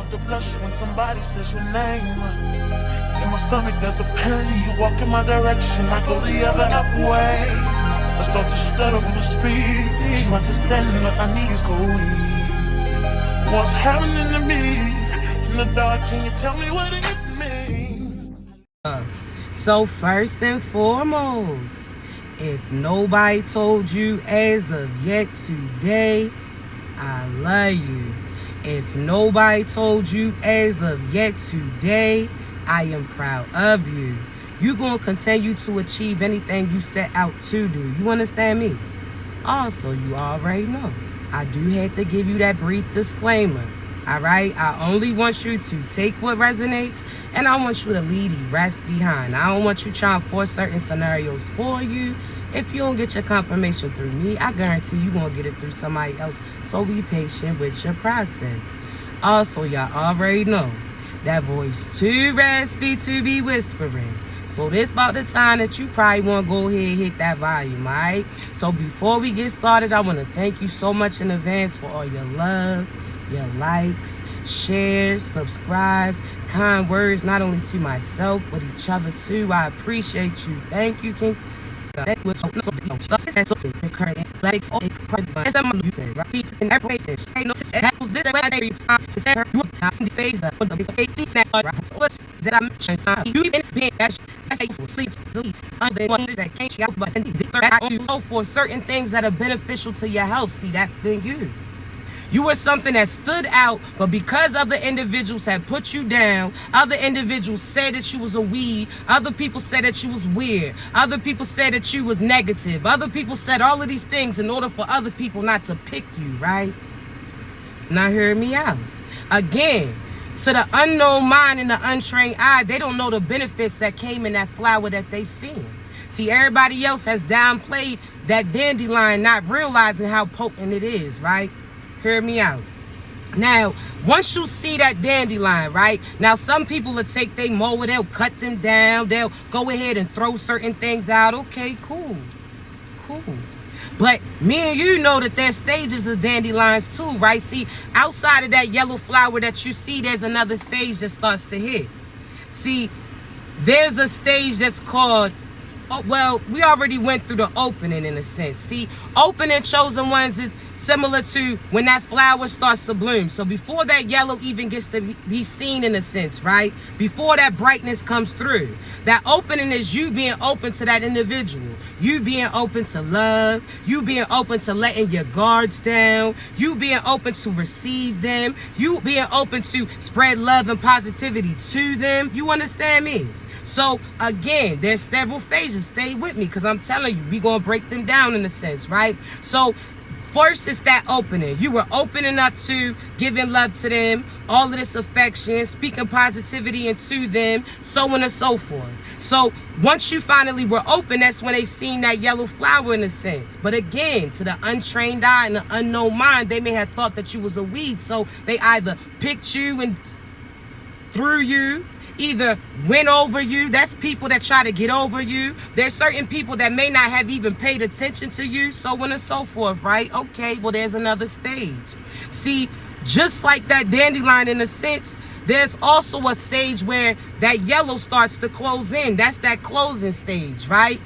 start to blush when somebody says your name. In my stomach there's a pain. You walk in my direction, I go the other way. I start to stutter when I speak. Trying to stand up, my knees go weak. What's happening to me? In the dark, can you tell me what it means? So first and foremost, if nobody told you as of yet today, I love you. If nobody told you as of yet today, I am proud of you. You're going to continue to achieve anything you set out to do. You understand me? Also, you already know, I do have to give you that brief disclaimer. All right? I only want you to take what resonates, and I want you to leave the rest behind. I don't want you trying to force certain scenarios for you. If you don't get your confirmation through me, I guarantee you won't get it through somebody else. So be patient with your process. Also, y'all already know that voice too raspy to be whispering. So this about the time that you probably want to go ahead and hit that volume, all right? So before we get started, I want to thank you so much in advance for all your love, your likes, shares, subscribes, kind words, not only to myself, but each other too. I appreciate you. Thank you, King. That was so that's okay. Like all the some you said, right? And every face, no, that was this way every time to say her you in the face of the 18 that that I mentioned time. You been being that sleep under one that can't out but and so for certain things that are beneficial to your health. See, that's been you. You were something that stood out, but because other individuals had put you down, other individuals said that you was a weed, other people said that you was weird, other people said that you was negative, other people said all of these things in order for other people not to pick you, right? Now hear me out. Again, to the unknown mind and the untrained eye, they don't know the benefits that came in that flower that they seen. See, everybody else has downplayed that dandelion, not realizing how potent it is, right? Hear me out. Now, once you see that dandelion, right? Now, some people will take their mower, they'll cut them down, they'll go ahead and throw certain things out. Okay, cool. But me and you know that there's stages of dandelions too, right? See, outside of that yellow flower that you see, there's another stage that starts to hit. See, there's a stage that's called, oh, well, we already went through the opening in a sense. See, opening chosen ones is similar to when that flower starts to bloom. So before that yellow even gets to be seen in a sense, right? Before that brightness comes through. That opening is you being open to that individual. You being open to love. You being open to letting your guards down. You being open to receive them. You being open to spread love and positivity to them. You understand me? So, again, there's several phases. Stay with me because I'm telling you, we're going to break them down in a sense, right? So, first is that opening. You were opening up to giving love to them, all of this affection, speaking positivity into them, so on and so forth. So, once you finally were open, that's when they seen that yellow flower in a sense. But again, to the untrained eye and the unknown mind, they may have thought that you was a weed. So, they either picked you and threw you, either went over you. That's people that try to get over you. There's certain people that may not have even paid attention to you, so on and so forth, right? Okay, well, there's another stage. See, just like that dandelion in a sense, there's also a stage where that yellow starts to close in. That's that closing stage, right?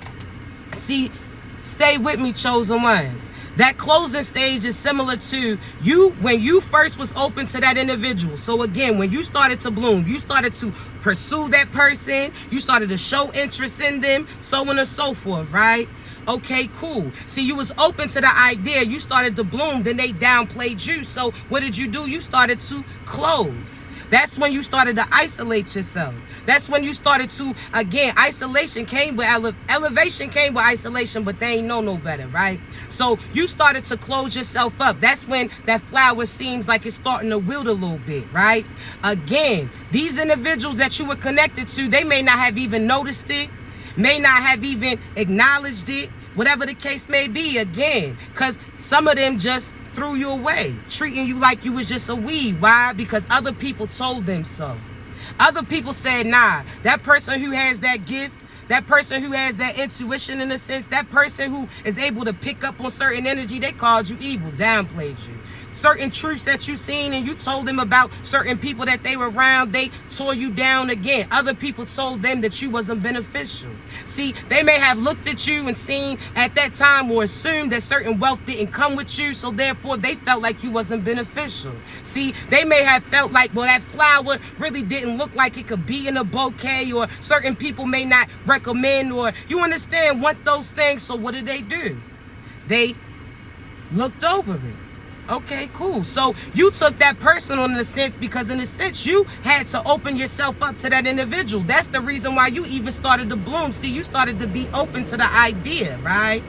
See, stay with me, chosen ones. That closing stage is similar to you when you first was open to that individual. So again, when you started to bloom, you started to pursue that person, you started to show interest in them, so on and so forth, right? Okay, cool. See, you was open to the idea, you started to bloom, then they downplayed you. So what did you do? You started to close. That's when you started to isolate yourself. That's when you started to, again, isolation came with elevation came with isolation, but they ain't know no better, right? So you started to close yourself up. That's when that flower seems like it's starting to wilt a little bit, right? Again, these individuals that you were connected to, they may not have even noticed it, may not have even acknowledged it, whatever the case may be, again, because some of them just threw you away, treating you like you was just a weed. Why? Because other people told them so. Other people said, nah, that person who has that gift, that person who has that intuition in a sense, that person who is able to pick up on certain energy, they called you evil, downplayed you. certain truths that you seen and you told them about certain people that they were around, they tore you down again. Other people told them that you wasn't beneficial. See, they may have looked at you and seen at that time or assumed that certain wealth didn't come with you, so therefore they felt like you wasn't beneficial. See, they may have felt like, well, that flower really didn't look like it could be in a bouquet, or certain people may not recommend, or you understand, want those things. So what did they do? They looked over it. Okay, cool. So you took that personal in a sense, because in a sense you had to open yourself up to that individual. That's the reason why you even started to bloom. See, you started to be open to the idea, right?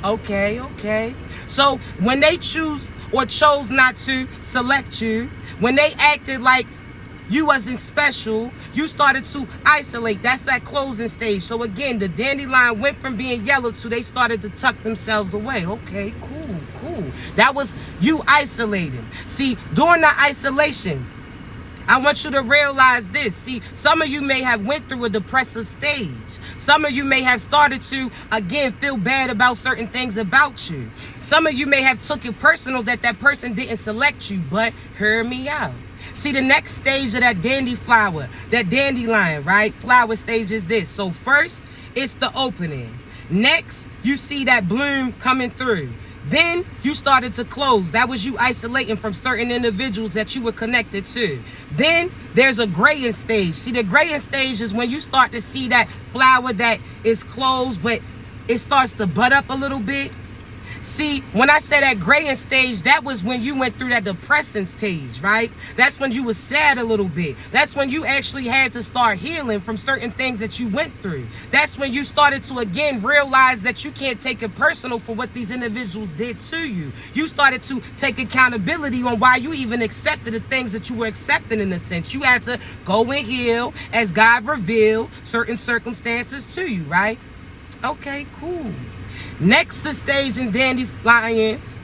Okay. So when they choose or chose not to select you, when they acted like you wasn't special, you started to isolate. That's that closing stage. So again, the dandelion went from being yellow to they started to tuck themselves away. Okay, cool. That was you isolating. See, during the isolation, I want you to realize this. See, some of you may have went through a depressive stage. Some of you may have started to, again, feel bad about certain things about you. Some of you may have took it personal that that person didn't select you, but hear me out. See, the next stage of that dandelion, right? Flower stage is this. So first, it's the opening. Next, you see that bloom coming through. Then you started to close. That was you isolating from certain individuals that you were connected to. Then there's a graying stage. See, the graying stage is when you start to see that flower that is closed, but it starts to bud up a little bit. See, when I say that graying stage, that was when you went through that depressing stage, right? That's when you was sad a little bit. That's when you actually had to start healing from certain things that you went through. That's when you started to, again, realize that you can't take it personal for what these individuals did to you. You started to take accountability on why you even accepted the things that you were accepting in a sense. You had to go and heal as God revealed certain circumstances to you, right? Okay, cool. Next to stage in dandelions,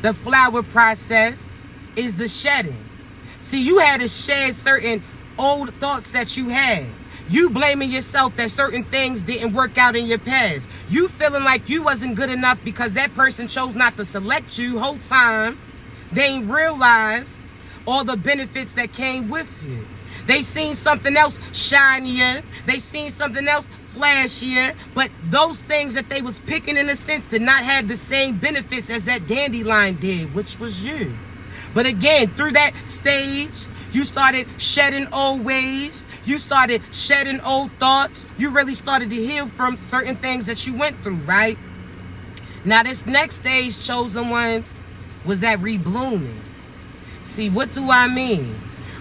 the flower process, is the shedding. See, you had to shed certain old thoughts that you had. You blaming yourself that certain things didn't work out in your past. You feeling like you wasn't good enough because that person chose not to select you whole time. They ain't realize all the benefits that came with you. They seen something else shinier. They seen something else flashier, but those things that they was picking in a sense did not have the same benefits as that dandelion did, which was you. But again, through that stage, you started shedding old ways. You started shedding old thoughts. You really started to heal from certain things that you went through, right? Now, this next stage, chosen ones, was that reblooming. See, what do I mean?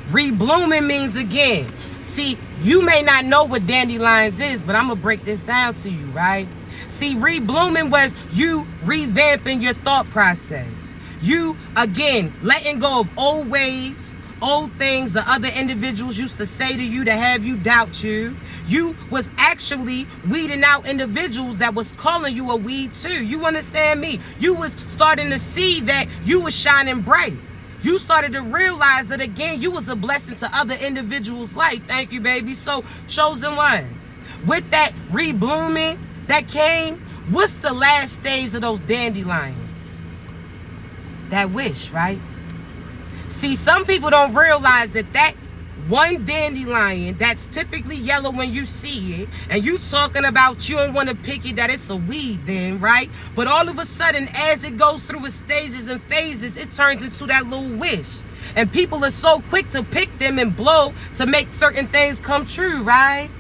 Reblooming means, again, see, you may not know what dandelions is, but I'm going to break this down to you, right? See, reblooming was you revamping your thought process. You, again, letting go of old ways, old things the other individuals used to say to you to have you doubt you. You was actually weeding out individuals that was calling you a weed too. You understand me? You was starting to see that you was shining bright. You started to realize that, again, you was a blessing to other individuals' life. Thank you, baby. So, chosen ones, with that reblooming that came, what's the last stage of those dandelions? That wish, right? See, some people don't realize that that one dandelion that's typically yellow when you see it, and you talking about you don't want to pick it, that it's a weed then, right? But all of a sudden, as it goes through its stages and phases, it turns into that little wish. And people are so quick to pick them and blow to make certain things come true, right?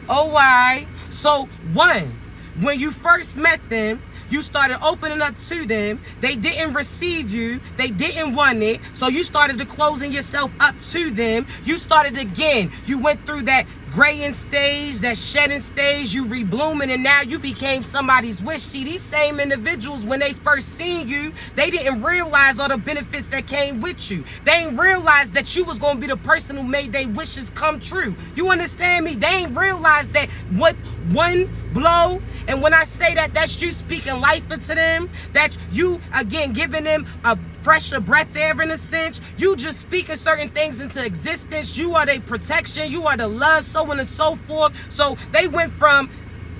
Oh, why? So, one, when you first met them, you started opening up to them. They didn't receive you. They didn't want it. So you started to closing yourself up to them. You started again. You went through that graying stage, that shedding stage, you reblooming, and now you became somebody's wish. See, these same individuals, when they first seen you, they didn't realize all the benefits that came with you. They didn't realize that you was going to be the person who made their wishes come true. You understand me? They ain't realize that what one blow, and when I say that, that's you speaking life into them. That's you, again, giving them a fresher breath air in a sense. You just speaking certain things into existence. You are their protection. You are the love, so on and so forth. So they went from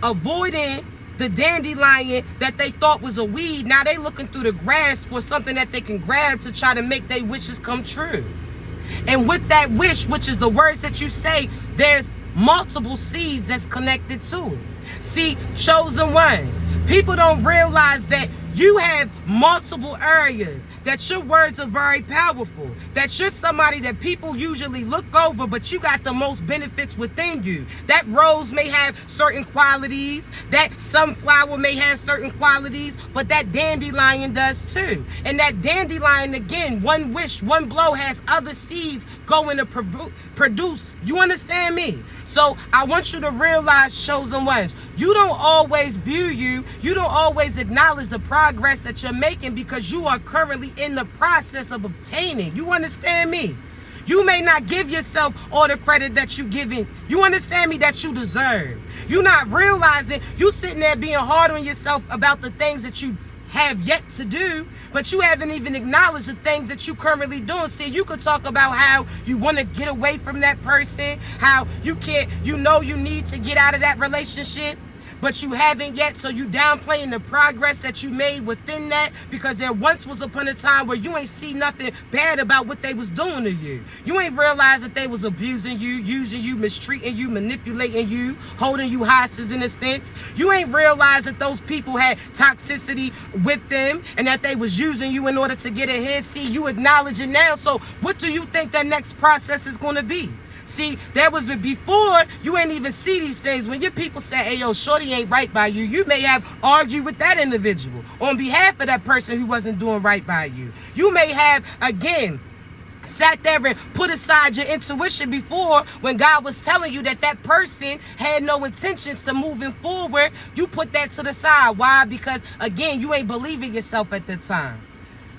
avoiding the dandelion that they thought was a weed, now they looking through the grass for something that they can grab to try to make their wishes come true. And with that wish, which is the words that you say, there's multiple seeds that's connected to it. See, chosen ones, people don't realize that you have multiple areas, that your words are very powerful, that you're somebody that people usually look over, but you got the most benefits within you. That rose may have certain qualities, that sunflower may have certain qualities, but that dandelion does too. And that dandelion, again, one wish, one blow, has other seeds going to produce. You understand me? So I want you to realize, chosen ones, you don't always view you don't always acknowledge the progress that you're making because you are currently in the process of obtaining. You understand me? You may not give yourself all the credit that you're giving. You understand me? That you deserve. You're not realizing you sitting there being hard on yourself about the things that you have yet to do, but you haven't even acknowledged the things that you currently doing. See, you could talk about how you want to get away from that person, how you can't, you know you need to get out of that relationship, but you haven't yet, so you downplaying the progress that you made within that, because there once was upon a time where you ain't see nothing bad about what they was doing to you. You ain't realized that they was abusing you, using you, mistreating you, manipulating you, holding you hostage in a sense. You ain't realized that those people had toxicity with them and that they was using you in order to get ahead. See, you acknowledge it now, so what do you think that next process is going to be? See, that was before you ain't even see these things. When your people say, hey, yo, shorty ain't right by you, you may have argued with that individual on behalf of that person who wasn't doing right by you. You may have, again, sat there and put aside your intuition before when God was telling you that that person had no intentions to moving forward. You put that to the side. Why? Because, again, you ain't believing yourself at the time.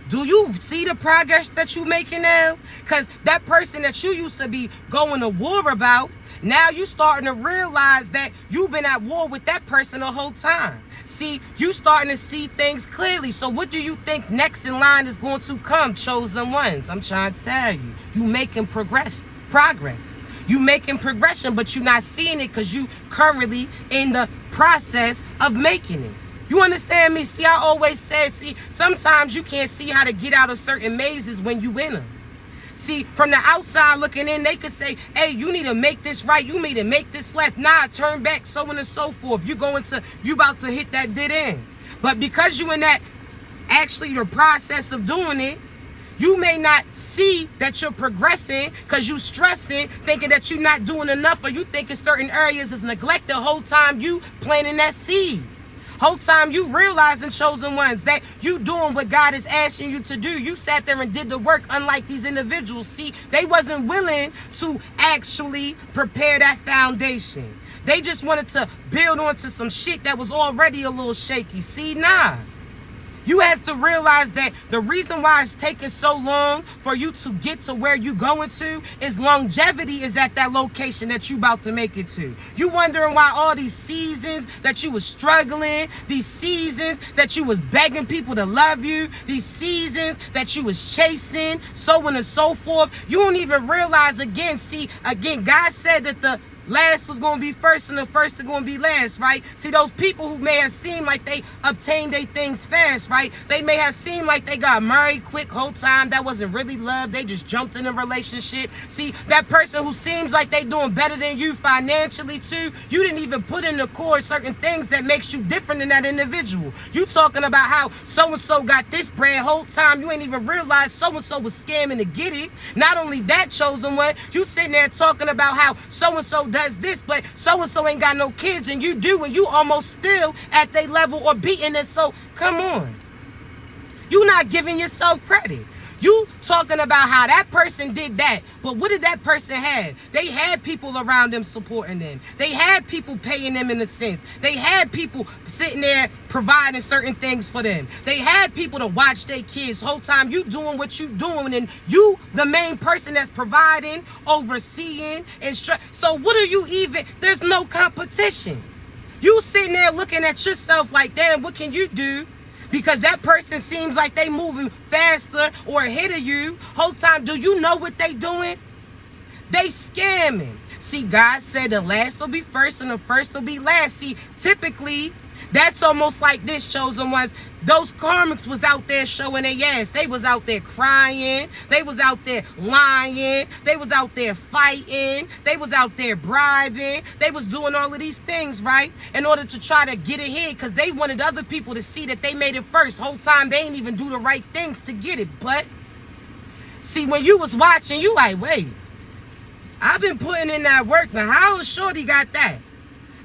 Do you see the progress that you making now? Because that person that you used to be going to war about, now you starting to realize that you've been at war with that person the whole time. See, you starting to see things clearly. So what do you think next in line is going to come, chosen ones? I'm trying to tell you, you making progress. You making progression, but you're not seeing it because you currently in the process of making it. You understand me? See, I always say, see, sometimes you can't see how to get out of certain mazes when you in them. See, from the outside looking in, they could say, hey, you need to make this right. You need to make this left. Nah, turn back, so on and so forth. You about to hit that dead end. But because you in that, actually the process of doing it, you may not see that you're progressing because you stressing, thinking that you're not doing enough, or you thinking certain areas is neglected the whole time you planting that seed. Whole time you realizing, chosen ones, that you doing what God is asking you to do. You sat there and did the work, unlike these individuals. See, they wasn't willing to actually prepare that foundation. They just wanted to build onto some shit that was already a little shaky. See, nah. You have to realize that the reason why it's taking so long for you to get to where you going to is longevity is at that location that you about to make it to. You wondering why all these seasons that you was struggling, these seasons that you was begging people to love you, these seasons that you was chasing, so on and so forth. You don't even realize, again, see, again, God said that the last was going to be first and the first are going to be last, right? See, those people who may have seemed like they obtained their things fast, right? They may have seemed like they got married quick whole time. That wasn't really love. They just jumped in a relationship. See, that person who seems like they doing better than you financially too, you didn't even put in the core certain things that makes you different than that individual. You talking about how so-and-so got this bread whole time. You ain't even realize so-and-so was scamming to get it. Not only that, chosen one, you sitting there talking about how so-and-so does this, but so-and-so ain't got no kids and you do, and you almost still at their level or beating it. So come on, you not giving yourself credit. You talking about how that person did that, but what did that person have? They had people around them supporting them. They had people paying them in a sense. They had people sitting there providing certain things for them. They had people to watch their kids. Whole time you doing what you doing, and you the main person that's providing, overseeing, and so what are you even? There's no competition. You sitting there looking at yourself like, damn, what can you do? Because that person seems like they moving faster or ahead of you. Whole time, do you know what they doing? They scamming. See, God said the last will be first and the first will be last. See, typically, That's almost like this, chosen ones. Those karmics was out there showing their ass. They was out there crying. They was out there lying. They was out there fighting. They was out there bribing. They was doing all of these things, right? In order to try to get ahead, because they wanted other people to see that they made it first. Whole time they ain't even do the right things to get it. But see, when you was watching, you like, wait, I've been putting in that work. Now, how Shorty got that?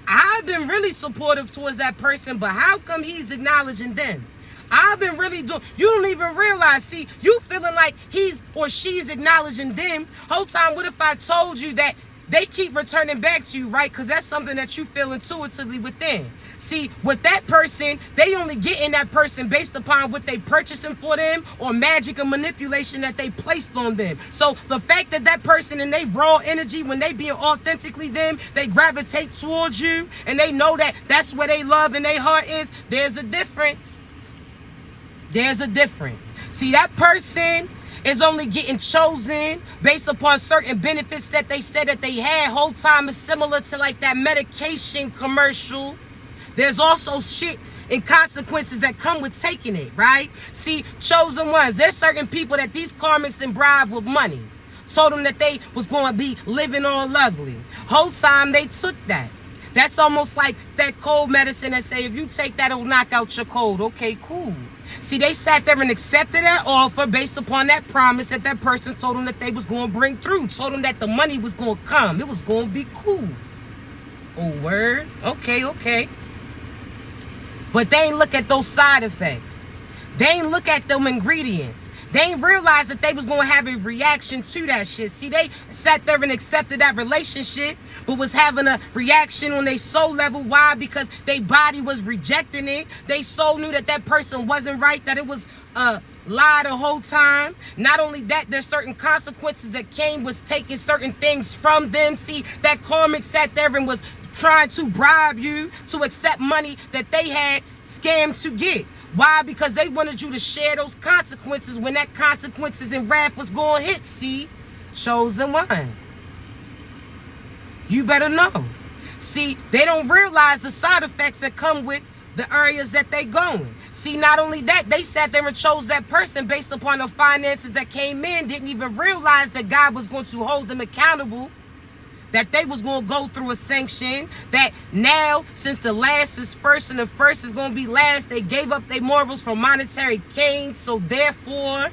I've been really supportive towards that person, but how come he's acknowledging them? I've been really doing, you don't even realize, see, you feeling like he's or she's acknowledging them. Whole time, what if I told you that they keep returning back to you, right? Because that's something that you feel intuitively within. See, with that person, they only get in that person based upon what they purchasing for them or magic and manipulation that they placed on them. So the fact that that person in their raw energy, when they being authentically them, they gravitate towards you and they know that that's where they love and their heart is, there's a difference. There's a difference. See, that person is only getting chosen based upon certain benefits that they said that they had. Whole time is similar to like that medication commercial. There's also shit and consequences that come with taking it, right? See, chosen ones, there's certain people that these karmics then bribe with money. Told them that they was going to be living on lovely. Whole time they took that. That's almost like that cold medicine that say, if you take that, it'll knock out your cold. Okay, cool. See, they sat there and accepted that offer based upon that promise that that person told them that they was going to bring through. Told them that the money was going to come. It was going to be cool. Oh, word? Okay. But they ain't look at those side effects. They ain't look at them ingredients. They ain't realize that they was going to have a reaction to that shit. See, they sat there and accepted that relationship, but was having a reaction on their soul level. Why? Because their body was rejecting it. They soul knew that that person wasn't right, that it was a lie the whole time. Not only that, there's certain consequences that came with taking certain things from them. See, that karmic sat there and was trying to bribe you to accept money that they had scammed to get. Why? Because they wanted you to share those consequences when that consequences and wrath was going to hit. See, chosen ones. You better know. See, they don't realize the side effects that come with the areas that they going. See, not only that, they sat there and chose that person based upon the finances that came in, didn't even realize that God was going to hold them accountable, that they was going to go through a sanction, that now, since the last is first and the first is going to be last, they gave up their morals for monetary gain. So therefore,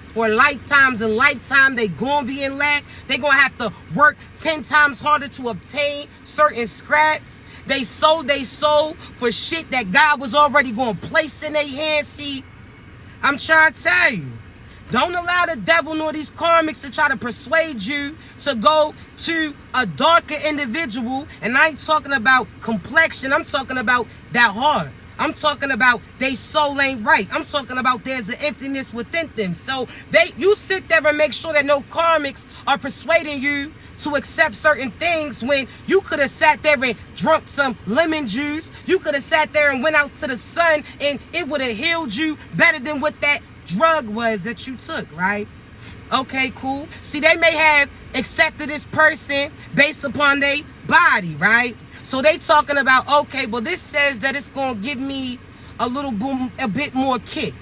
for lifetimes and lifetime, they going to be in lack. They going to have to work 10 times harder to obtain certain scraps. They sold their soul for shit that God was already going to place in their hands. See, I'm trying to tell you, don't allow the devil nor these karmics to try to persuade you to go to a darker individual. And I ain't talking about complexion. I'm talking about that heart. I'm talking about they soul ain't right. I'm talking about there's an emptiness within them. So you sit there and make sure that no karmics are persuading you to accept certain things when you could have sat there and drunk some lemon juice. You could have sat there and went out to the sun and it would have healed you better than what that drug was that you took, right? Okay, cool. See, they may have accepted this person based upon their body, right? So they talking about, okay, well, this says that it's going to give me a bit more kick.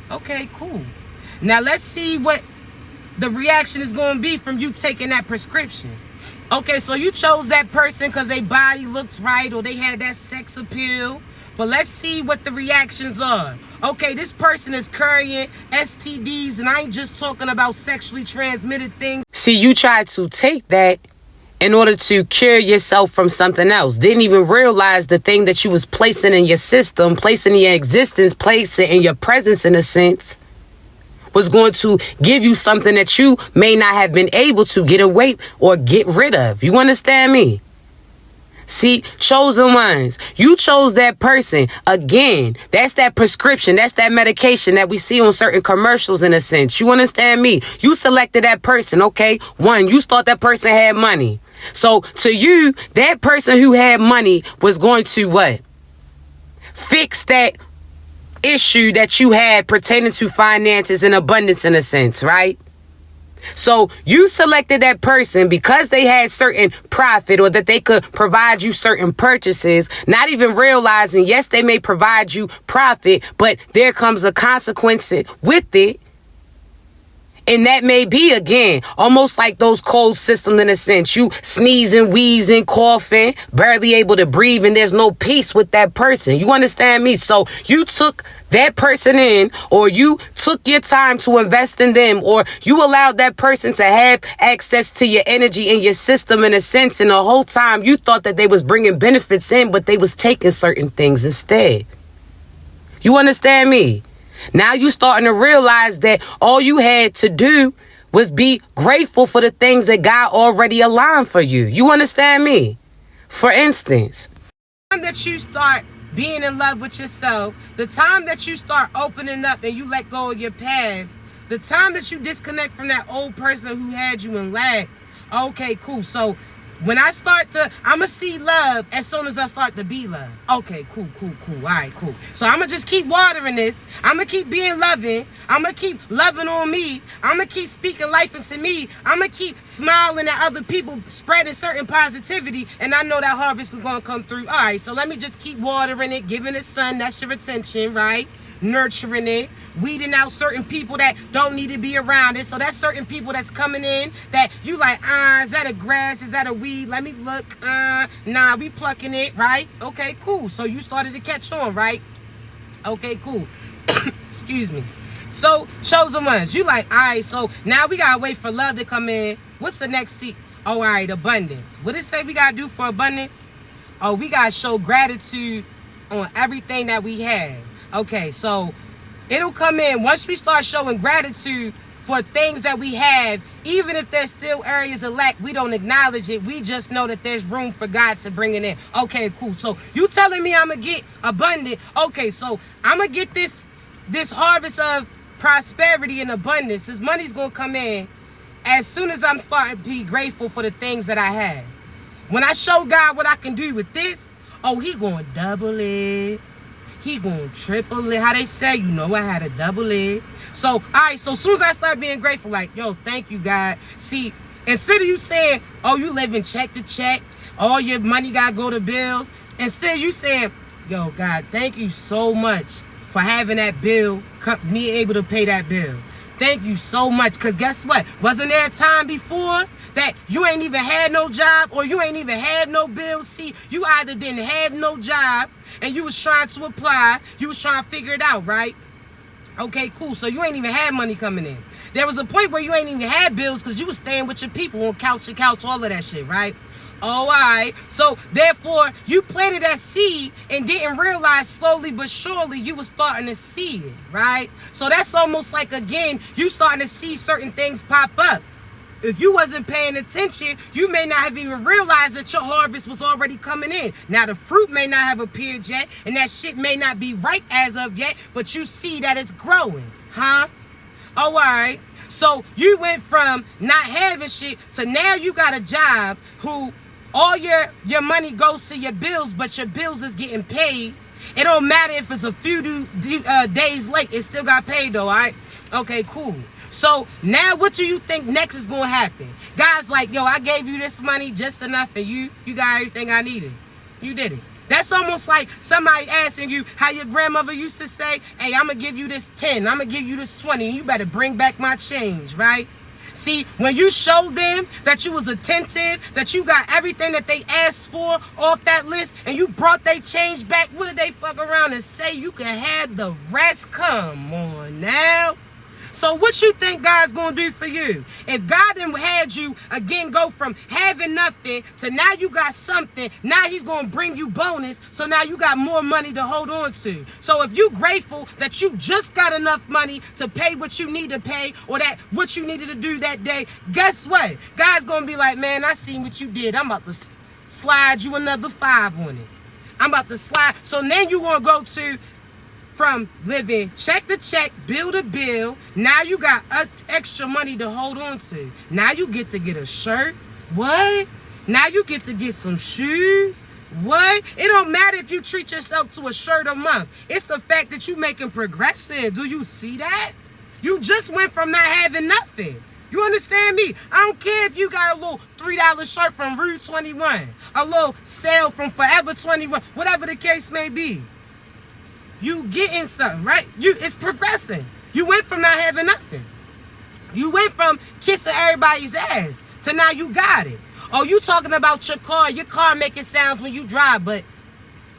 Okay, cool. Now let's see what the reaction is going to be from you taking that prescription. Okay, so you chose that person because their body looks right or they had that sex appeal. But let's see what the reactions are. Okay, this person is carrying STDs, and I ain't just talking about sexually transmitted things. See, you tried to take that in order to cure yourself from something else. Didn't even realize the thing that you was placing in your system, placing in your existence, placing in your presence in a sense, was going to give you something that you may not have been able to get away or get rid of. You understand me? See, chosen ones, you chose that person. Again, that's that prescription. That's that medication that we see on certain commercials in a sense. You understand me? You selected that person, okay? One, you thought that person had money. So to you, that person who had money was going to what? Fix that issue that you had pertaining to finances and abundance in a sense, right? So you selected that person because they had certain profit or that they could provide you certain purchases, not even realizing, yes, they may provide you profit, but there comes a consequence with it. And that may be, again, almost like those cold systems in a sense. You sneezing, wheezing, coughing, barely able to breathe, and there's no peace with that person. You understand me? So you took that person in, or you took your time to invest in them, or you allowed that person to have access to your energy and your system in a sense. And the whole time you thought that they was bringing benefits in, but they was taking certain things instead. You understand me? Now you starting to realize that all you had to do was be grateful for the things that God already aligned for you. You understand me? For instance, the time that you start being in love with yourself, the time that you start opening up and you let go of your past, the time that you disconnect from that old person who had you in lack. Okay, cool. So when I I'ma see love as soon as I start to be love. Okay, cool. All right, cool. So I'ma just keep watering this. I'ma keep being loving. I'ma keep loving on me. I'ma keep speaking life into me. I'ma keep smiling at other people, spreading certain positivity, and I know that harvest is gonna come through. All right, so let me just keep watering it, giving it sun. That's your attention, right? Nurturing it, weeding out certain people that don't need to be around it. So that's certain people that's coming in that you like, is that a grass? Is that a weed? Let me look. Nah, we plucking it, right? Okay, cool. So you started to catch on, right? Okay, cool. Excuse me. So chosen ones, you like, all right, so now we gotta wait for love to come in. What's the next seat? Oh, all right, abundance. What it say we gotta do for abundance? Oh, we gotta show gratitude on everything that we have. Okay, so it'll come in once we start showing gratitude for things that we have, even if there's still areas of lack, we don't acknowledge it. We just know that there's room for God to bring it in. Okay, cool. So you telling me I'm going to get abundant. Okay, so I'm going to get this harvest of prosperity and abundance. This money's going to come in as soon as I'm starting to be grateful for the things that I have. When I show God what I can do with this, oh, he going to double it. He gonna triple it. How they say, you know, I had a double it. So, all right, so as soon as I start being grateful, like, yo, thank you, God. See, instead of you saying, oh, you living check to check, all your money gotta go to bills, instead you saying, yo, God, thank you so much for having that bill, me able to pay that bill. Thank you so much, because guess what? Wasn't there a time before that you ain't even had no job or you ain't even had no bills? See, you either didn't have no job and you was trying to apply, you was trying to figure it out, right? Okay, cool. So you ain't even had money coming in. There was a point where you ain't even had bills because you was staying with your people on couch to couch, all of that shit, right? Oh, all right. So therefore, you planted that seed and didn't realize slowly but surely you were starting to see it, right? So that's almost like, again, you starting to see certain things pop up. If you wasn't paying attention, you may not have even realized that your harvest was already coming in. Now, the fruit may not have appeared yet, and that shit may not be ripe as of yet, but you see that it's growing, huh? Oh, all right. So you went from not having shit to now you got a job who all your money goes to your bills, but your bills is getting paid. It don't matter if it's a few days late. It still got paid, though, all right? Okay, cool. So now what do you think next is going to happen? God's like, yo, I gave you this money just enough and you got everything I needed. You did it. That's almost like somebody asking you how your grandmother used to say, hey, I'm going to give you this 10. I'm going to give you this 20. And you better bring back my change, right? See, when you showed them that you was attentive, that you got everything that they asked for off that list, and you brought their change back, what did they fuck around and say? You can have the rest. Come on now. So what you think God's going to do for you? If God done had you, again, go from having nothing to now you got something, now he's going to bring you bonus, so now you got more money to hold on to. So if you grateful that you just got enough money to pay what you need to pay or that what you needed to do that day, guess what? God's going to be like, man, I seen what you did. I'm about to slide you another 5 on it. I'm about to slide. So then you want to go to from living check to check, bill to bill. Now you got extra money to hold on to. Now you get to get a shirt. What? Now you get to get some shoes. What? It don't matter if you treat yourself to a shirt a month. It's the fact that you making progression. Do you see that? You just went from not having nothing. You understand me? I don't care if you got a little $3 shirt from Rue 21, a little sale from Forever 21, whatever the case may be. You getting stuff, right? It's progressing. You went from not having nothing. You went from kissing everybody's ass to now you got it. Oh, you talking about your car making sounds when you drive, but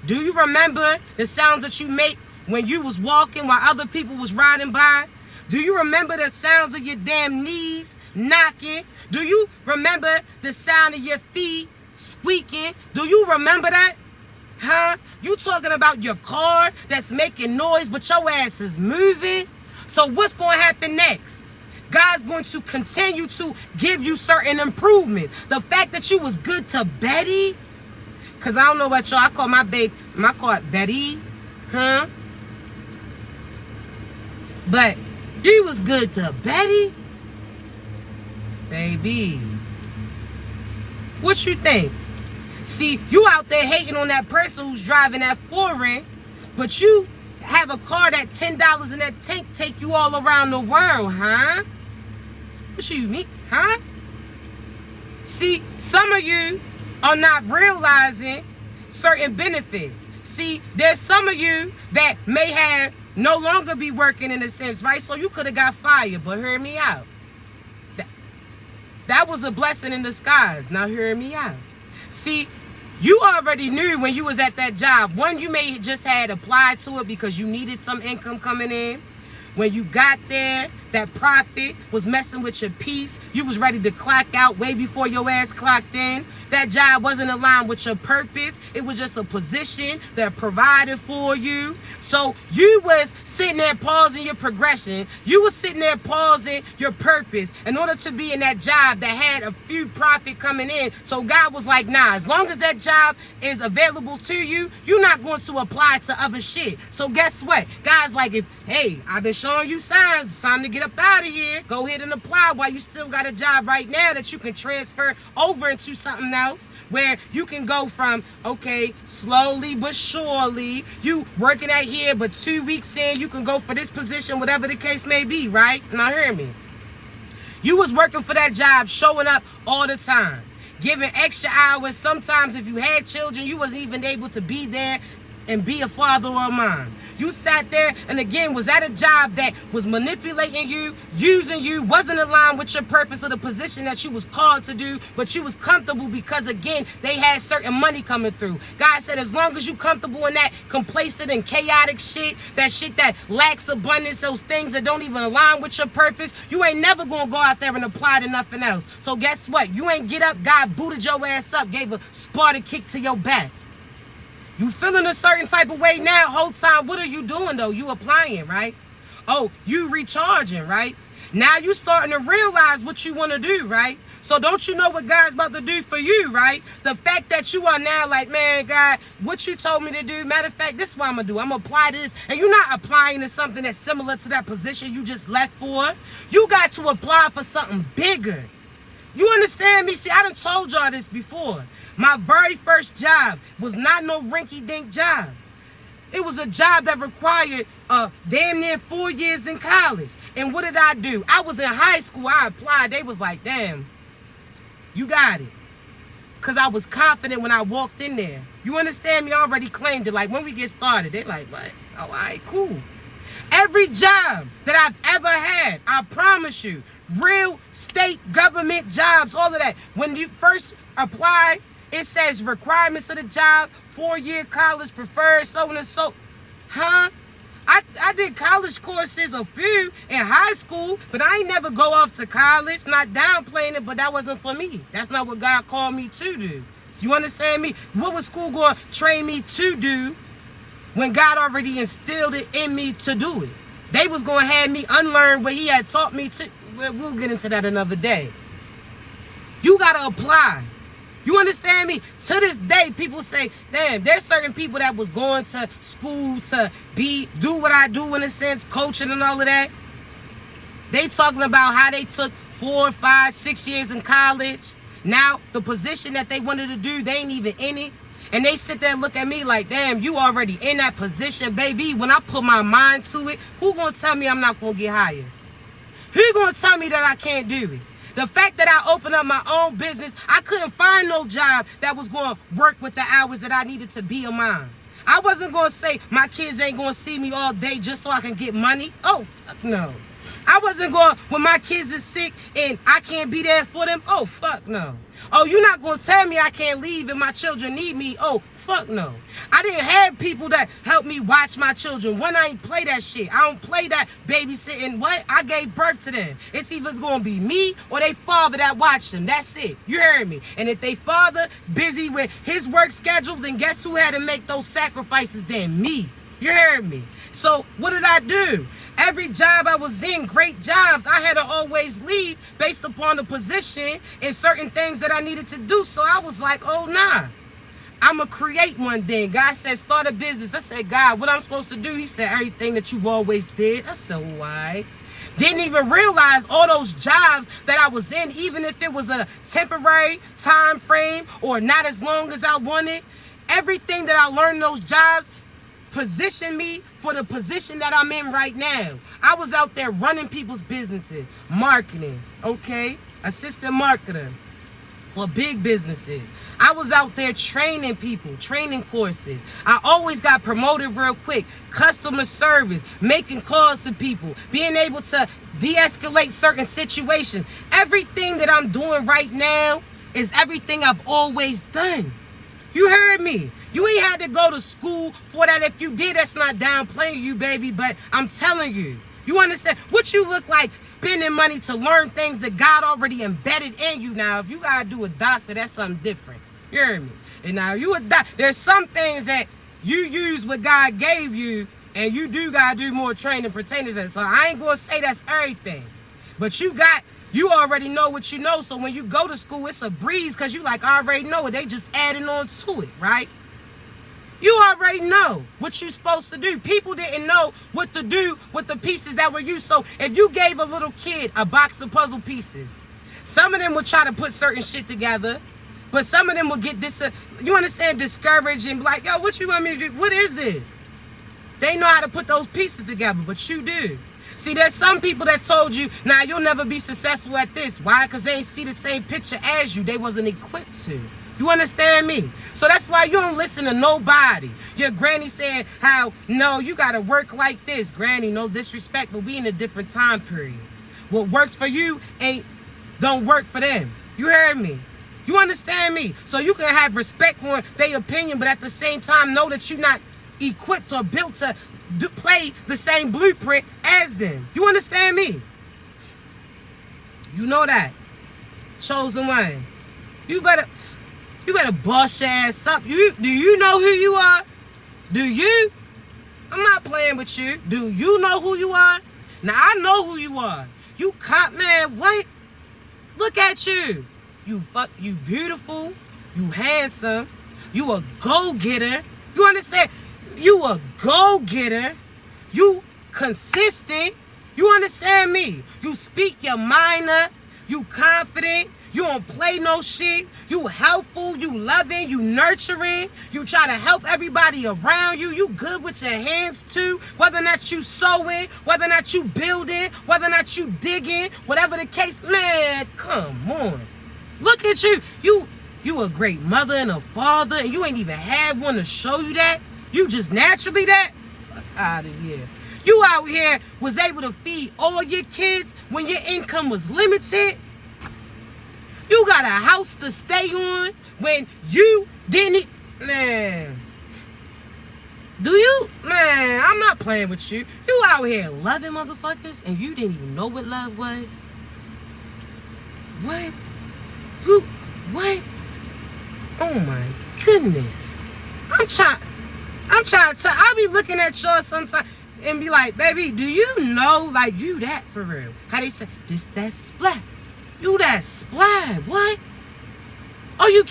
do you remember the sounds that you make when you was walking while other people was riding by? Do you remember the sounds of your damn knees knocking? Do you remember the sound of your feet squeaking? Do you remember that? Huh? You talking about your car that's making noise, but your ass is moving? So what's going to happen next? God's going to continue to give you certain improvements. The fact that you was good to Betty, because I don't know about y'all, I call my car Betty, huh? But you was good to Betty? Baby, what you think? See, you out there hating on that person who's driving that foreign, but you have a car that $10 in that tank take you all around the world, huh? What you mean, huh? See, some of you are not realizing certain benefits. See, there's some of you that may have no longer be working in a sense, right? So you could have got fired, but hear me out. That was a blessing in disguise. Now hear me out. See, you already knew when you was at that job. One, you may just had applied to it because you needed some income coming in. When you got there, that profit was messing with your peace. You was ready to clock out way before your ass clocked in. That job wasn't aligned with your purpose. It was just a position that provided for you. So you was sitting there pausing your progression. You was sitting there pausing your purpose in order to be in that job that had a few profit coming in. So God was like, nah, as long as that job is available to you, you're not going to apply to other shit. So guess what? God's like, hey, I've been showing you signs. It's time to get up out of here. Go ahead and apply while you still got a job right now that you can transfer over into something else where you can go from, okay, slowly but surely, you working out here, but 2 weeks in, you can go for this position, whatever the case may be, right? Now hear me. You was working for that job, showing up all the time, giving extra hours. Sometimes if you had children, you wasn't even able to be there and be a father or a mom. You sat there and again was at a job that was manipulating you, using you, wasn't aligned with your purpose of the position that you was called to do, but you was comfortable because again, they had certain money coming through. God said, as long as you comfortable in that complacent and chaotic shit that lacks abundance, those things that don't even align with your purpose, you ain't never gonna go out there and apply to nothing else. So guess what? You ain't get up, God booted your ass up, gave a Sparta kick to your back. You feeling a certain type of way now, whole time. What are you doing though? You applying, right? Oh, you recharging, right? Now you starting to realize what you want to do, right? So don't you know what God's about to do for you, right? The fact that you are now like, man, God, what you told me to do, matter of fact, this is what I'm going to do. I'm going to apply this. And you're not applying to something that's similar to that position you just left for. You got to apply for something bigger. You understand me? See, I done told y'all this before. My very first job was not no rinky-dink job. It was a job that required damn near 4 years in college. And what did I do? I was in high school. I applied. They was like, damn, you got it. Because I was confident when I walked in there. You understand me? I already claimed it. Like, when we get started, they like, what? Oh, all right, cool. Every job that I've ever had, I promise you, real state government jobs, all of that. When you first apply, it says requirements of the job, 4-year college preferred, so on and so. Huh? I did college courses, a few in high school, but I ain't never go off to college. Not downplaying it, but that wasn't for me. That's not what God called me to do. So you understand me? What was school going to train me to do when God already instilled it in me to do it? They was going to have me unlearn what he had taught me to. We'll get into that another day. You got to apply. You understand me? To this day, people say, damn, there's certain people that was going to school to do what I do in a sense, coaching and all of that. They talking about how they took 4, 5, 6 years in college. Now, the position that they wanted to do, they ain't even in it. And they sit there and look at me like, damn, you already in that position, baby. When I put my mind to it, who gonna tell me I'm not gonna get hired? Who you gonna tell me that I can't do it? The fact that I opened up my own business, I couldn't find no job that was going to work with the hours that I needed to be a mom. I wasn't going to say my kids ain't going to see me all day just so I can get money. Oh, fuck no. I wasn't going, when my kids is sick and I can't be there for them. Oh, fuck no. Oh, you're not going to tell me I can't leave if my children need me. Oh, fuck no. I didn't have people that helped me watch my children. When I ain't play that shit. I don't play that babysitting. What? I gave birth to them. It's either going to be me or they father that watched them. That's it. You heard me. And if they father is busy with his work schedule, then guess who had to make those sacrifices then? Me. You heard me. So what did I do? Every job I was in, great jobs, I had to always leave based upon the position and certain things that I needed to do. So I was like, oh, nah. I'm going to create one thing. God said, start a business. I said, God, what I'm supposed to do? He said, everything that you've always did. I said, why? Didn't even realize all those jobs that I was in, even if it was a temporary time frame or not as long as I wanted, everything that I learned in those jobs position me for the position that I'm in right now. I was out there running people's businesses, marketing, okay? Assistant marketer for big businesses. I was out there training people, training courses. I always got promoted real quick. Customer service, making calls to people, being able to de-escalate certain situations. Everything that I'm doing right now is everything I've always done. You heard me. You ain't had to go to school for that. If you did, that's not downplaying you, baby. But I'm telling you, you understand what you look like spending money to learn things that God already embedded in you. Now, if you got to do a doctor, that's something different. You heard me? And now you a doctor. There's some things that you use what God gave you, and you do got to do more training pertaining to that. So I ain't going to say that's everything. But you already know what you know. So when you go to school, it's a breeze because you like, I already know it. They just adding on to it, right? You already know what you're supposed to do. People didn't know what to do with the pieces that were used. So if you gave a little kid a box of puzzle pieces, some of them would try to put certain shit together, but some of them will get you understand, discouraged and be like, yo, what you want me to do? What is this? They know how to put those pieces together, but you do. See, there's some people that told you, nah, you'll never be successful at this. Why? Because they ain't see the same picture as you. They wasn't equipped to. You understand me? So that's why you don't listen to nobody. Your granny saying how, no, you got to work like this. Granny, no disrespect, but we in a different time period. What works for you don't work for them. You heard me? You understand me? So you can have respect for their opinion, but at the same time know that you're not equipped or built to play the same blueprint as them. You understand me? You know that. Chosen ones. You better boss your ass up. Do you know who you are? Do you? I'm not playing with you. Do you know who you are? Now I know who you are. You man, what? Look at you. You beautiful. You handsome. You a go-getter. You understand? You a go-getter. You consistent. You understand me? You speak your mind up. You confident. You don't play no shit. You helpful. You loving. You nurturing. You try to help everybody around you. You good with your hands too. Whether or not you sewing, whether or not you building, whether or not you digging, whatever the case. Man, come on. Look at you. You a great mother and a father, and you ain't even had one to show you that. You just naturally that. Fuck out of here. You out here was able to feed all your kids when your income was limited. You got a house to stay on when you didn't. Man. Do you? Man, I'm not playing with you. You out here loving motherfuckers and you didn't even know what love was? What? What? Oh my goodness. I'm trying to I'll be looking at y'all sometimes and be like, baby, do you know, like, you that for real? How they say, that splat. You that splat. What? Oh, you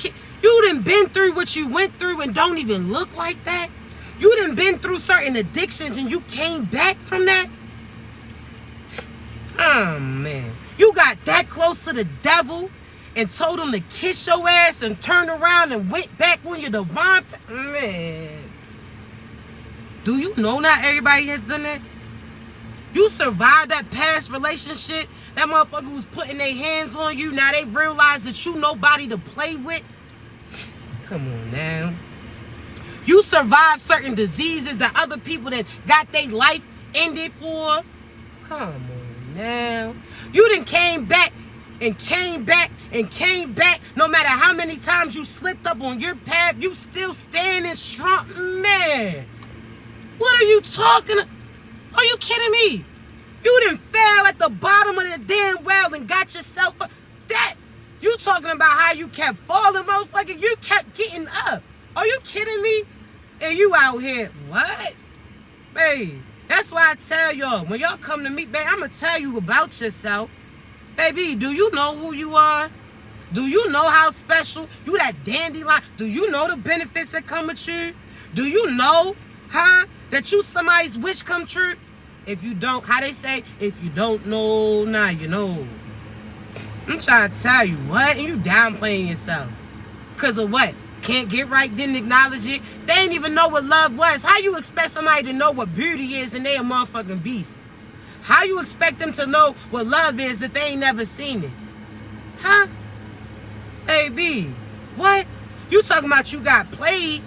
done been through what you went through and don't even look like that? You done been through certain addictions and you came back from that? Oh, man. You got that close to the devil and told him to kiss your ass and turned around and went back when you're divine. Man. Do you know not everybody has done that? You survived that past relationship. That motherfucker was putting their hands on you. Now they realize that you nobody to play with. Come on now. You survived certain diseases that other people that got their life ended for. Come on now. You done came back and came back and came back. No matter how many times you slipped up on your path, you still standing strong. Man, what are you talking about? Are you kidding me? You done fell at the bottom of the damn well and got yourself up. That, you talking about how you kept falling, motherfucker. You kept getting up. Are you kidding me? And you out here, what? Babe, that's why I tell y'all, when y'all come to me, babe, I'm going to tell you about yourself. Baby, do you know who you are? Do you know how special? You that dandelion. Do you know the benefits that come with you? Do you know, that you somebody's wish come true? If you don't, how they say, if you don't know, now you know. I'm trying to tell you, what? And you downplaying yourself. Because of what? Can't get right, didn't acknowledge it. They didn't even know what love was. How you expect somebody to know what beauty is and they a motherfucking beast? How you expect them to know what love is if they ain't never seen it? Huh? Baby, what? You talking about you got played?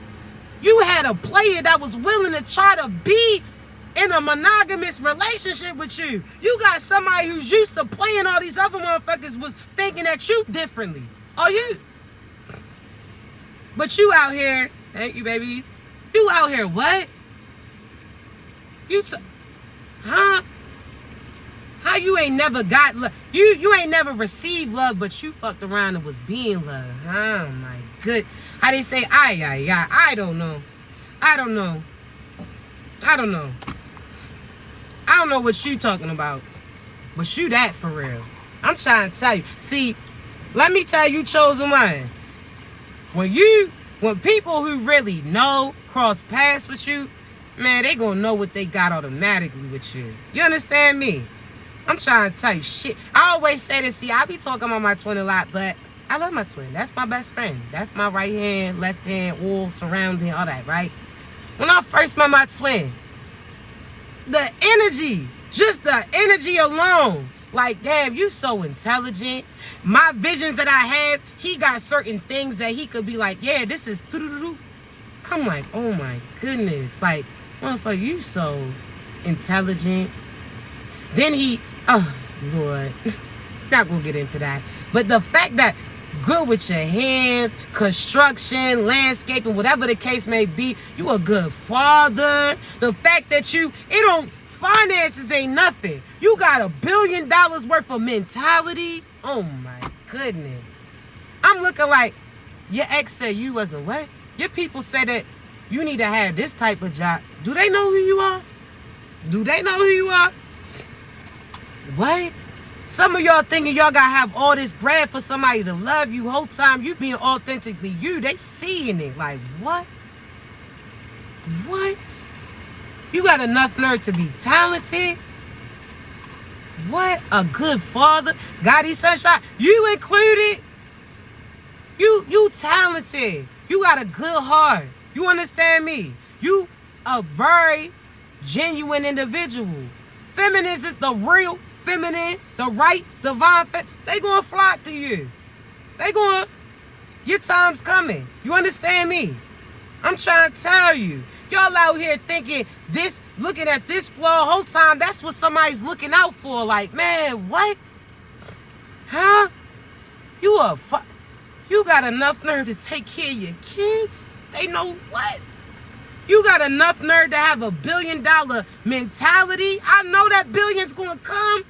You had a player that was willing to try to be in a monogamous relationship with you. You got somebody who's used to playing all these other motherfuckers was thinking that you differently. Are you? But you out here, thank you, babies. You out here, what? How you ain't never got love? You ain't never received love, but you fucked around and was being loved. Oh my good. How they say, I don't know. I don't know. I don't know. I don't know what you talking about. But you that for real. I'm trying to tell you. See, let me tell you, chosen ones. When people who really know cross paths with you, man, they gonna know what they got automatically with you. You understand me? I'm trying to tell you shit. I always say this. See, I be talking about my twin a lot, but I love my twin. That's my best friend. That's my right hand, left hand, all surrounding, all that, right? When I first met my twin, the energy, just the energy alone, like, damn, you so intelligent. My visions that I have, he got certain things that he could be like, yeah, this is doo-doo-doo. I'm like, oh my goodness. Like, motherfucker, you so intelligent. Then he, oh, Lord, not gonna get into that. But the fact that good with your hands, construction, landscaping, whatever the case may be, you a good father. The fact that finances ain't nothing. You got $1 billion worth of mentality. Oh my goodness. I'm looking like, your ex said you wasn't what? Your people said that you need to have this type of job. Do they know who you are? Do they know who you are? What? Some of y'all thinking y'all gotta have all this bread for somebody to love you. Whole time you being authentically you. They seeing it. Like, what? What? You got enough nerve to be talented? What? A good father? Gotti Sunshine? You included? You talented. You got a good heart. You understand me? You a very genuine individual. Feminine is the real feminine, the right, divine. They gonna flock to you. They gonna, your time's coming. You understand me? I'm trying to tell you. Y'all out here thinking this, looking at this flaw whole time, that's what somebody's looking out for. Like, man, what? Huh? You got enough nerve to take care of your kids? They know what? You got enough nerve to have $1 billion mentality? I know that billion's gonna come.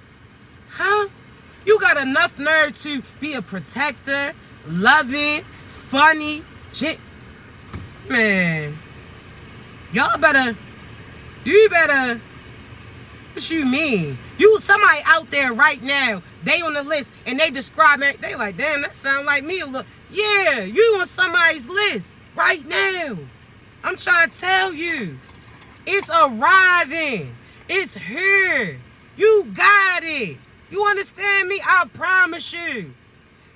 Huh? You got enough nerve to be a protector, loving, funny, shit. Man. You better, what you mean? Somebody out there right now, they on the list and they describe it, they like, damn, that sound like me a little. Yeah, you on somebody's list right now. I'm trying to tell you. It's arriving. It's here. You got it. You understand me? I promise you.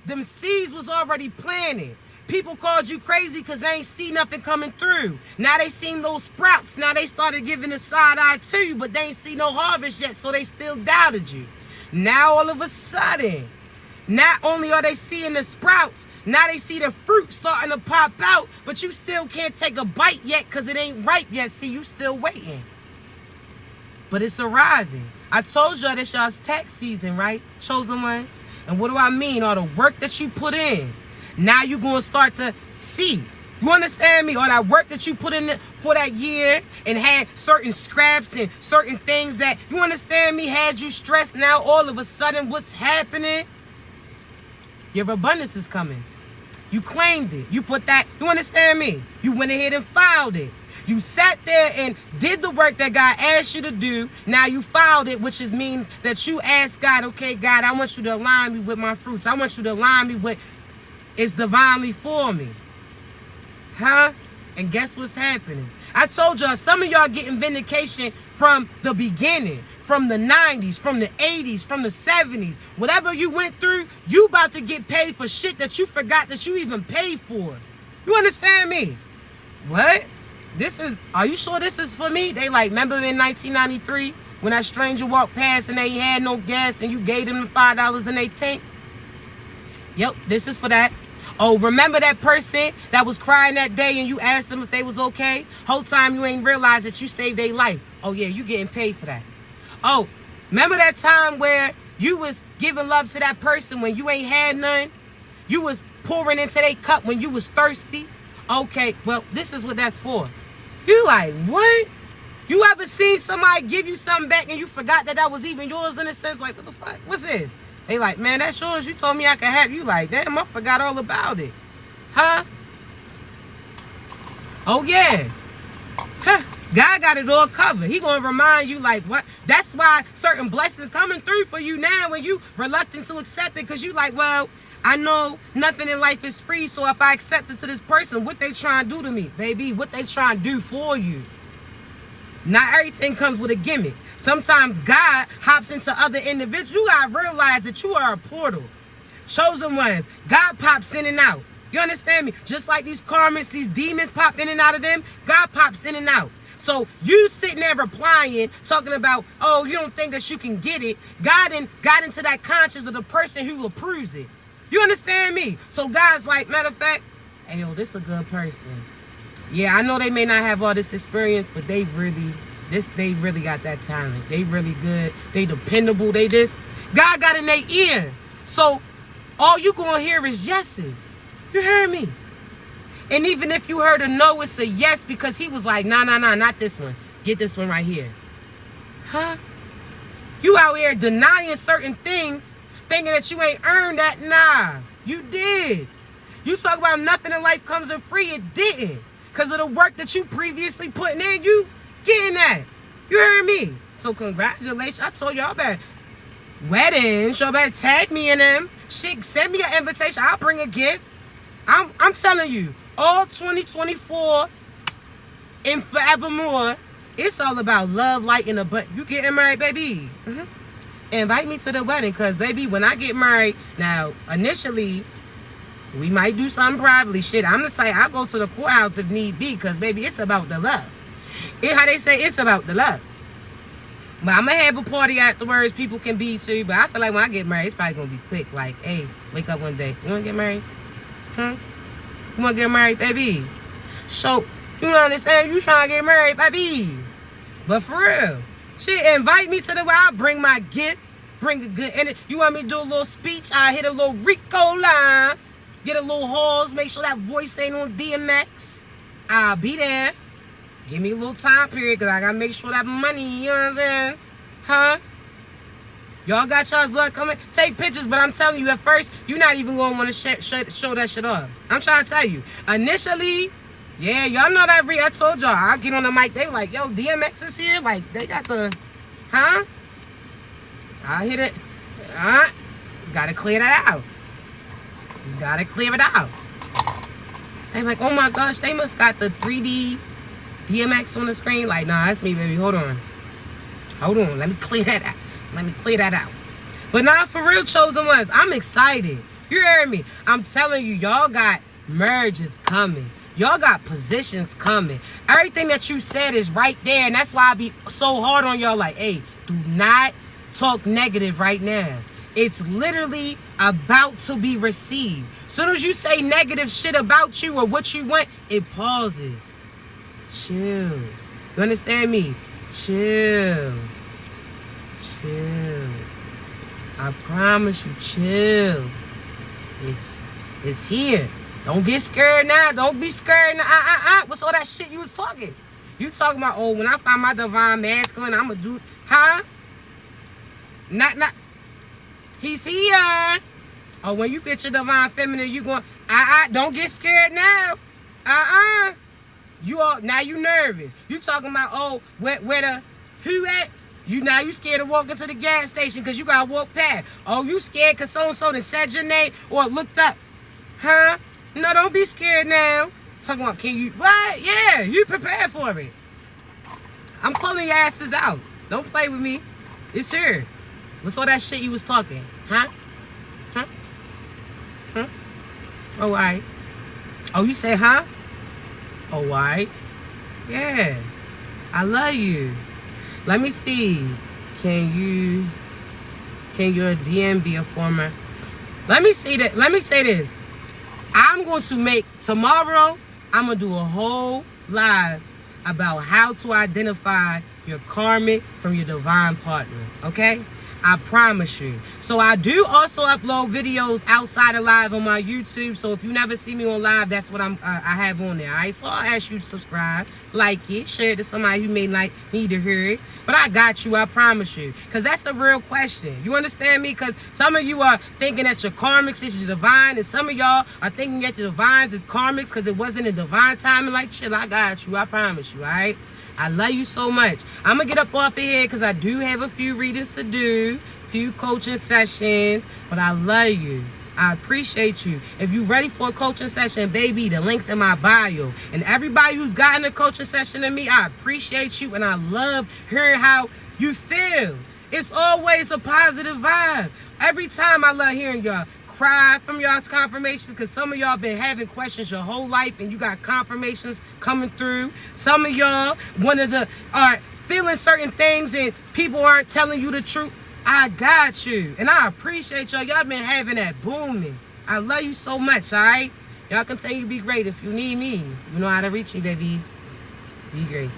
Them seeds was already planted. People called you crazy because they ain't see nothing coming through. Now they seen those sprouts. Now they started giving a side eye to you, but they ain't see no harvest yet, so they still doubted you. Now all of a sudden, not only are they seeing the sprouts, now they see the fruit starting to pop out, but you still can't take a bite yet because it ain't ripe yet. See, you still waiting. But it's arriving. I told y'all this y'all's tax season, right? Chosen ones. And what do I mean? All the work that you put in. Now you're going to start to see. You understand me? All that work that you put in for that year and had certain scraps and certain things that, you understand me, had you stressed. Now all of a sudden what's happening? Your abundance is coming. You claimed it. You put that, you understand me? You went ahead and filed it. You sat there and did the work that God asked you to do. Now you filed it, which means that you asked God, okay, God, I want you to align me with my fruits. I want you to align me with it's divinely for me. Huh? And guess what's happening? I told y'all, some of y'all getting vindication from the beginning, from the 90s, from the 80s, from the 70s. Whatever you went through, you about to get paid for shit that you forgot that you even paid for. You understand me? What? Are you sure this is for me? They like, remember in 1993 when that stranger walked past and they had no gas and you gave them $5 in their tank? Yep, this is for that. Oh, remember that person that was crying that day and you asked them if they was okay? Whole time you ain't realized that you saved their life. Oh yeah, you getting paid for that. Oh, remember that time where you was giving love to that person when you ain't had none? You was pouring into their cup when you was thirsty? Okay, well, this is what that's for. You like, what? You ever seen somebody give you something back and you forgot that that was even yours in a sense? Like, what the fuck? What's this? They like, man, that's yours. You told me I could have. You like, damn, I forgot all about it. Huh? Oh, yeah. Huh. God got it all covered. He going to remind you like, what? That's why certain blessings coming through for you now when you reluctant to accept it because you like, well, I know nothing in life is free, so if I accept it to this person, what they trying to do to me? Baby, what they trying to do for you? Not everything comes with a gimmick. Sometimes God hops into other individuals. You got to realize that you are a portal. Chosen ones. God pops in and out. You understand me? Just like these karmics, these demons pop in and out of them, God pops in and out. So you sitting there replying, talking about, oh, you don't think that you can get it. God got into that conscience of the person who approves it. You understand me? So God's like, matter of fact, hey, yo, this a good person. Yeah, I know they may not have all this experience, but they really got that talent. They really good. They dependable. They this. God got in their ear. So all you gonna hear is yeses. You heard me? And even if you heard a no, it's a yes because he was like, nah, not this one. Get this one right here. Huh? You out here denying certain things, thinking that you ain't earned that. Nah, you did. You talk about nothing in life comes in free. It didn't. Because of the work that you previously putting in, you getting that. You heard me? So congratulations. I told y'all about weddings. Y'all better tag me in them. Shit, send me an invitation. I'll bring a gift. I'm telling you, all 2024 and forevermore, it's all about love, light, and a butt. You getting married, baby? Mm-hmm. Invite me to the wedding, because, baby, when I get married, now, initially, we might do something privately. Shit, I'm the type, I'll go to the courthouse if need be, because, baby, it's about the love. How they say, it's about the love. But I'm going to have a party afterwards. People can be too. But I feel like when I get married, it's probably going to be quick. Like, hey, wake up one day. You want to get married? Huh? You want to get married, baby? So, you know what I'm saying? You trying to get married, baby. But for real. Shit, invite me to the I'll bring my gift. Bring a good energy. You want me to do a little speech? I'll hit a little Rico line. Get a little halls. Make sure that voice ain't on DMX. I'll be there. Give me a little time period, because I got to make sure that money, you know what I'm saying? Huh? Y'all got y'all's luck coming. Take pictures, but I'm telling you, at first, you're not even going to want to show that shit off. I'm trying to tell you. Initially, yeah, y'all know that. I told y'all, I get on the mic, they were like, yo, DMX is here? Like, they got the, huh? I hit it. Gotta clear that out. Gotta clear it out. They like, oh my gosh, they must got the 3D DMX on the screen. Like, nah, that's me, baby. Hold on. Let me clear that out. But nah, for real, chosen ones, I'm excited. You heard me? I'm telling you, y'all got Merge is coming. Y'all got positions coming. Everything that you said is right there. And that's why I be so hard on y'all. Like, hey, do not talk negative right now. It's literally about to be received. Soon as you say negative shit about you or what you want, it pauses. Chill. You understand me? Chill. Chill. I promise you, chill. It's here. Don't get scared now. Don't be scared now. What's all that shit you was talking? You talking about, oh, when I find my divine masculine, I'm gonna do, huh? Not. He's here. Oh, when you get your divine feminine, you going, don't get scared now. You all, now you nervous. You talking about, oh, where the, who at? Now you scared to walk into the gas station because you got to walk past. Oh, you scared because so-and-so done said your name or looked up. Huh? No, don't be scared now. Talking about, can you, what? Yeah, you prepared for it. I'm pulling your asses out. Don't play with me. It's here. What's all that shit you was talking? Huh? Huh? Huh? Oh, all right. Oh, you say, huh? Oh, all right. Yeah. I love you. Let me see. Can your DM be a former? Let me see that. Let me say this. I'm going to make tomorrow, I'm going to do a whole live about how to identify your karmic from your divine partner. Okay? I promise you. So I do also upload videos outside of live on my YouTube. So if you never see me on live, that's what I have on there. All right. So I'll ask you to subscribe, like it, share it to somebody who may need to hear it. But I got you. I promise you. Because that's a real question. You understand me? Because some of you are thinking that your karmics is your divine. And some of y'all are thinking that your divines is karmics because it wasn't a divine timing. Like, chill, I got you. I promise you. All right. I love you so much. I'm going to get up off of here because I do have a few readings to do, few coaching sessions, but I love you. I appreciate you. If you're ready for a coaching session, baby, the link's in my bio. And everybody who's gotten a coaching session to me, I appreciate you and I love hearing how you feel. It's always a positive vibe. Every time I love hearing y'all cry from y'all's confirmations because some of y'all been having questions your whole life and you got confirmations coming through. Some of y'all are feeling certain things and people aren't telling you the truth. I got you. And I appreciate y'all. Y'all been having that booming. I love you so much, all right? Y'all continue to be great. If you need me, you know how to reach me, babies. Be great.